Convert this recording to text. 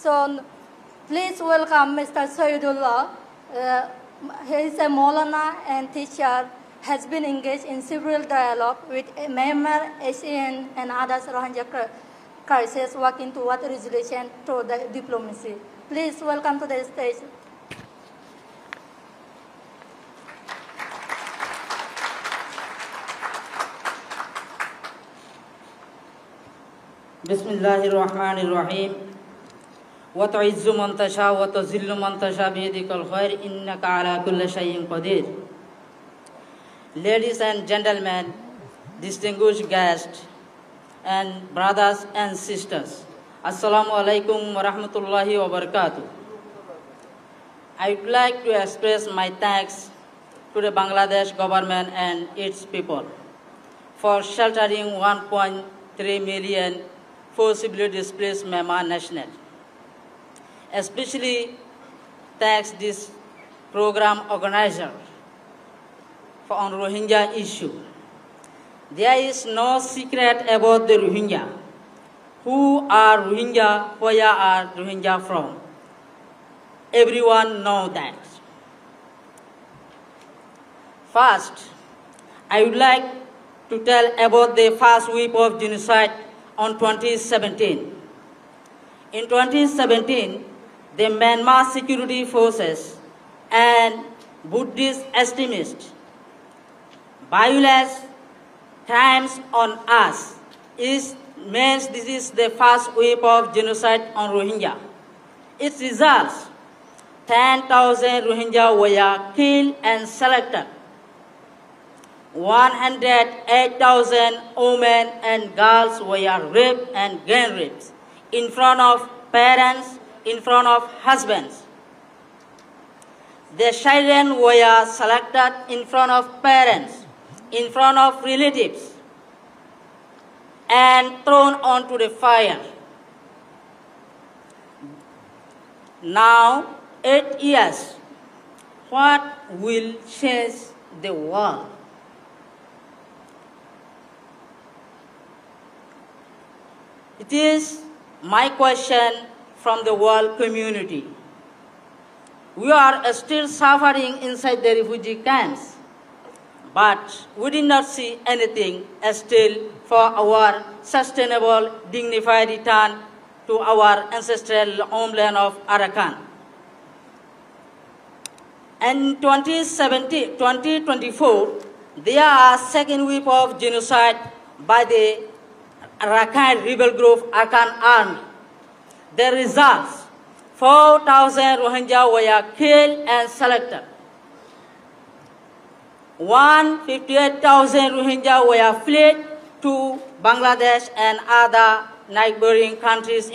So please welcome Mr. Saidullah. He is a Maulana and teacher, has been engaged in several dialogue with Myanmar, ASEAN, and others Rohingya crisis, working toward resolution through the diplomacy. Please welcome to the stage. Bismillahirrahmanirrahim. Wa tu'izzu man tasha wa tuzillu man tasha biyadikal khair innaka ala kulli shay'in qadir. Ladies and gentlemen, distinguished guests, and brothers and sisters, Assalamu alaikum wa rahmatullahi wa barakatuh. I would like to express my thanks to the Bangladesh government and its people for sheltering 1.3 million forcibly displaced Myanmar nationals. Especially thanks this program organizer for on Rohingya issue. There is no secret about the Rohingya. Who are Rohingya? Where are Rohingya from? Everyone knows that. First, I would like to tell about the first wave of genocide on 2017. In 2017, the Myanmar security forces and Buddhist extremists violence crimes on us means this is the first wave of genocide on Rohingya. Its results, 10,000 Rohingya were killed and selected. 108,000 women and girls were raped and gang raped in front of parents, in front of husbands. The children were selected in front of parents, in front of relatives, and thrown onto the fire. Now, 8 years, what will change the world? It is my question from the world community. We are still suffering inside the refugee camps, but we did not see anything still for our sustainable, dignified return to our ancestral homeland of Arakan. In 2024, there are second wave of genocide by the Rakhine rebel group Arakan Army. The results, 4,000 Rohingya were killed and selected. 158,000 Rohingya were fled to Bangladesh and other neighboring countries.